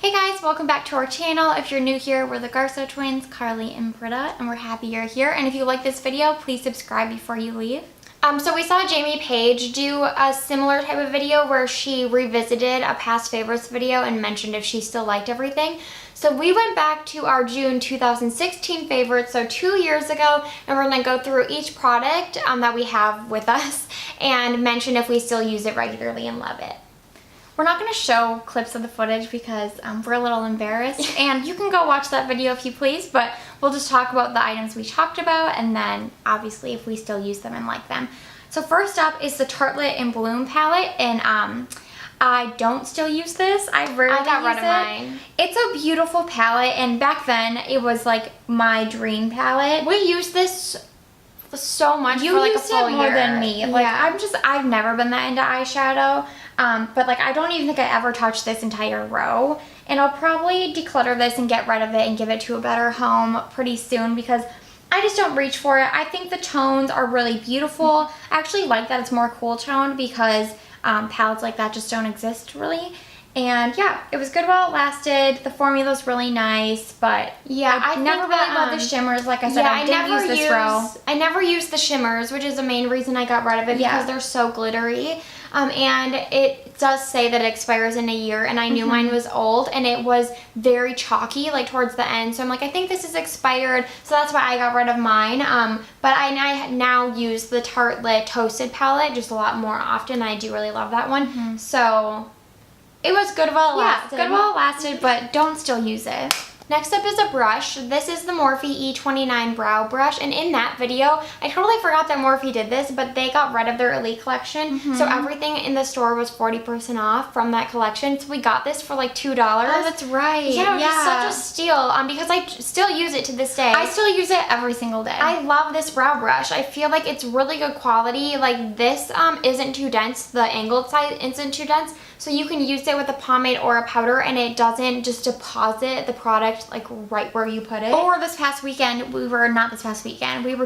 Hey guys, welcome back to our channel. If you're new here, we're the Garso twins, Carly and Britta, and we're happy you're here. And if you like this video, please subscribe before you leave. So we saw Paige do a similar type of video where she revisited a past favorites video and mentioned if she still liked everything. So we went back to our June 2016 favorites, so 2 years ago, and we're gonna go through each product that we have with us and mention if we still use it regularly and love it. We're not going to show clips of the footage because we're a little embarrassed, and you can go watch that video if you please, but we'll just talk about the items we talked about and then obviously if we still use them and like them. So first up is the Tartelette and Bloom palette, and I don't still use this. I got rid of mine. It's a beautiful palette, and back then it was like my dream palette. We used this so much you for like a used full it more year. than me. Like yeah. I've never been that into eyeshadow. But like I don't even think I ever touched this entire row, and I'll probably declutter this and get rid of it and give it to a better home pretty soon because I just don't reach for it. I think the tones are really beautiful. I actually like that it's more cool toned because palettes like that just don't exist really. And yeah, it was good while it lasted. The formula's really nice, but yeah, I never really love the shimmers. Like I said, I didn't use this row. I never used the shimmers, which is the main reason I got rid of it because they're so glittery. And it does say that it expires in a year, and I knew mine was old, and it was very chalky, like towards the end. So I'm like, I think this is expired, so that's why I got rid of mine. But I now use the Tartelette Toasted palette just a lot more often. I do really love that one. So it was good while it lasted. Yeah, good while it lasted, but don't still use it. Next up is a brush. This is the Morphe E29 Brow Brush, and in that video, I totally forgot that Morphe did this, but they got rid of their Elite collection, so everything in the store was 40% off from that collection, so we got this for like $2. Oh, that's right. Yeah, it was such a steal, because I still use it to this day. I still use it every single day. I love this brow brush. I feel like it's really good quality. Like this isn't too dense, the angled side isn't too dense, so you can use it with a pomade or a powder, and it doesn't just deposit the product like right where you put it. Or this past weekend, we were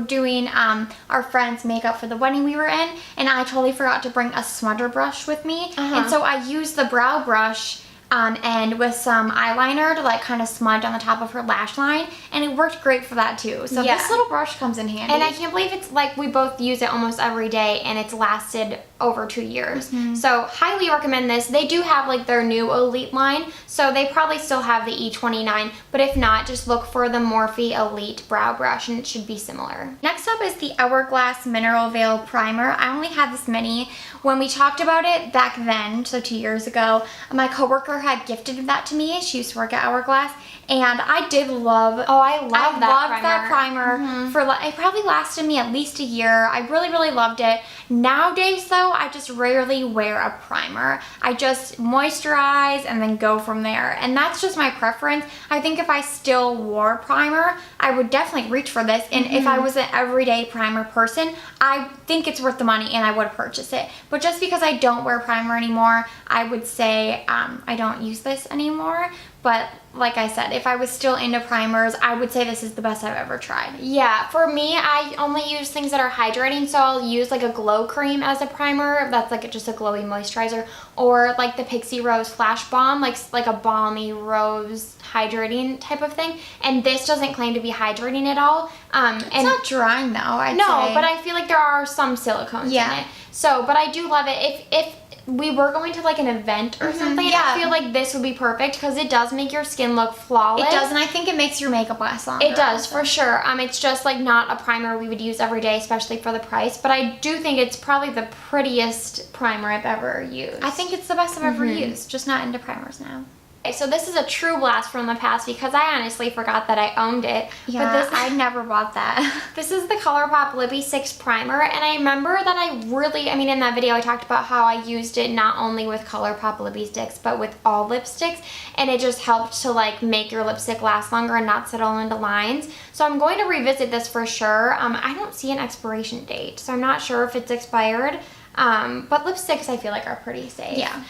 doing our friend's makeup for the wedding we were in, and I totally forgot to bring a smudger brush with me, and so I used the brow brush and with some eyeliner to like kind of smudge on the top of her lash line, and it worked great for that too. So this little brush comes in handy. And I can't believe it's like we both use it almost every day, and it's lasted over 2 years. So highly recommend this. They do have like their new Elite line, so they probably still have the E29, but if not, just look for the Morphe Elite brow brush and it should be similar. Next up is the Hourglass Mineral Veil Primer. I only had this mini. When we talked about it back then, so 2 years ago, my coworker had gifted that to me. She used to work at Hourglass, and I did love. I loved that primer. For it probably lasted me at least a year. I really loved it. Nowadays though, I just rarely wear a primer. I just moisturize and then go from there, and that's just my preference. I think if I still wore primer, I would definitely reach for this, and if I was an everyday primer person, I think it's worth the money and I would purchase it. But just because I don't wear primer anymore, I would say I don't use this anymore. But like I said, if I was still into primers, I would say this is the best I've ever tried. Yeah, for me, I only use things that are hydrating, so I'll use like a glow cream as a primer. That's like just a glowy moisturizer, or like the Pixie Rose Flash Balm, like a balmy rose hydrating type of thing. And this doesn't claim to be hydrating at all. It's not drying though, I'd No, say. but I feel like there are some silicones in it. So, but I do love it. If we were going to like an event or something, I feel like this would be perfect because it does make your skin look flawless. It does, and I think it makes your makeup last longer. It does, for sure. It's just like not a primer we would use every day, especially for the price, but I do think it's probably the prettiest primer I've ever used. I think it's the best I've ever used, just not into primers now. Okay, so this is a true blast from the past because I honestly forgot that I owned it. Yeah, but I never bought that. This is the ColourPop Lippie 6 Primer, and I remember that in that video I talked about how I used it not only with ColourPop Lippie sticks, but with all lipsticks, and it just helped to like make your lipstick last longer and not settle into lines. So I'm going to revisit this for sure. I don't see an expiration date, so I'm not sure if it's expired. But lipsticks I feel like are pretty safe. Yeah.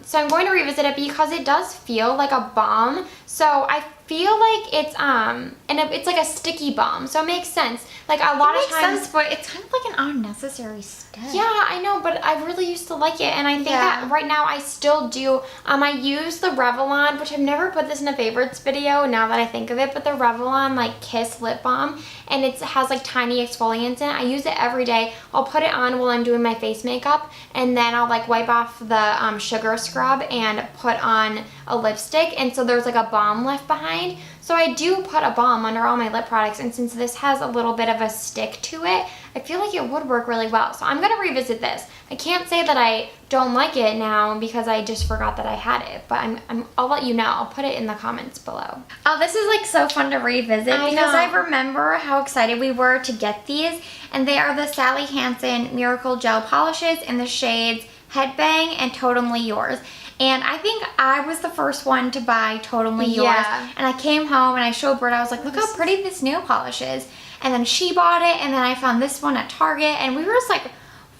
So I'm going to revisit it because it does feel like a balm. So I feel like it's it's like a sticky balm, so it makes sense. Like a lot of times, makes sense, but it's kind of like an unnecessary step. yeah, I know, but I really used to like it, and I think that right now I still do. I use the Revlon, which I've never put this in a favorites video now that I think of it, but the Revlon like Kiss lip balm, and it has like tiny exfoliants in it. I use it every day. I'll put it on while I'm doing my face makeup, and then I'll like wipe off the sugar scrub and put on a lipstick, and so there's like a balm left behind. So I do put a balm under all my lip products, and since this has a little bit of a stick to it, I feel like it would work really well. So I'm going to revisit this. I can't say that I don't like it now because I just forgot that I had it, but I'll let you know. I'll put it in the comments below. Oh, this is like so fun to revisit because I remember how excited we were to get these, and they are the Sally Hansen Miracle Gel Polishes in the shades Headbang and Totally Yours. And I think I was the first one to buy Totally Yours. And I came home and I showed Britta, I was like, look how pretty this nail polish is. And then she bought it, and then I found this one at Target, and we were just like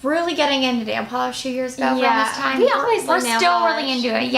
really getting into nail polish 2 years ago around this time. We're still really into it,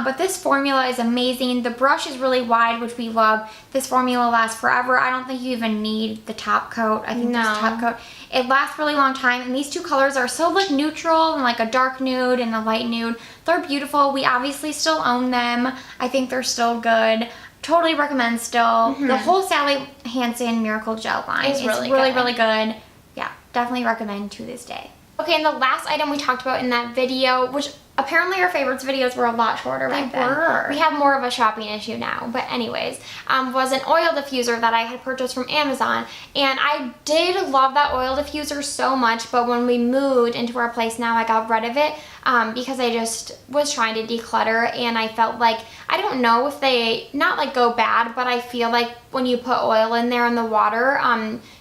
but this formula is amazing. The brush is really wide, which we love. This formula lasts forever. I don't think you even need the top coat. I think this top coat. It lasts really long time, and these two colors are so like neutral and like a dark nude and a light nude. They're beautiful. We obviously still own them. I think they're still good. Totally recommend still. The whole Sally Hansen Miracle Gel line is really good. Yeah, definitely recommend to this day. Okay, and the last item we talked about in that video, which apparently our favorites videos were a lot shorter back then. We have more of a shopping issue now, but anyways, was an oil diffuser that I had purchased from Amazon, and I did love that oil diffuser so much, but when we moved into our place now, I got rid of it because I just was trying to declutter, and I felt like, I don't know if they, not like go bad, but I feel like when you put oil in there in the water,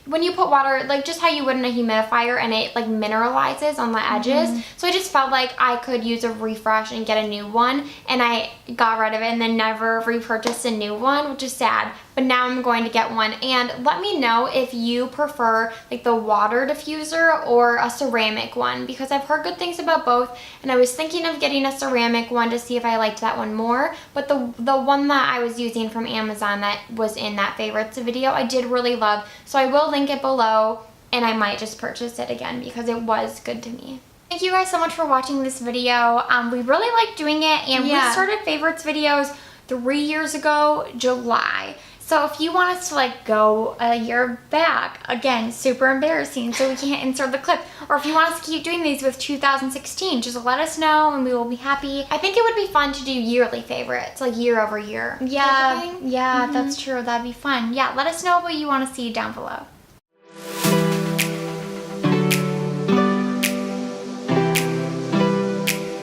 when you put water, like just how you would in a humidifier, and it like mineralizes on the edges. So I just felt like I could use a refresh and get a new one, and I got rid of it and then never repurchased a new one, which is sad. But now I'm going to get one, and let me know if you prefer like the water diffuser or a ceramic one, because I've heard good things about both, and I was thinking of getting a ceramic one to see if I liked that one more. But the one that I was using from Amazon that was in that favorites video, I did really love, so I will link it below, and I might just purchase it again because it was good to me. Thank you guys so much for watching this video. We really like doing it, and we started favorites videos 3 years ago, July. So if you want us to like go a year back, again, super embarrassing, so we can't insert the clip. Or if you want us to keep doing these with 2016, just let us know and we will be happy. I think it would be fun to do yearly favorites, like year over year. Yeah, that's true. That'd be fun. Yeah, let us know what you want to see down below.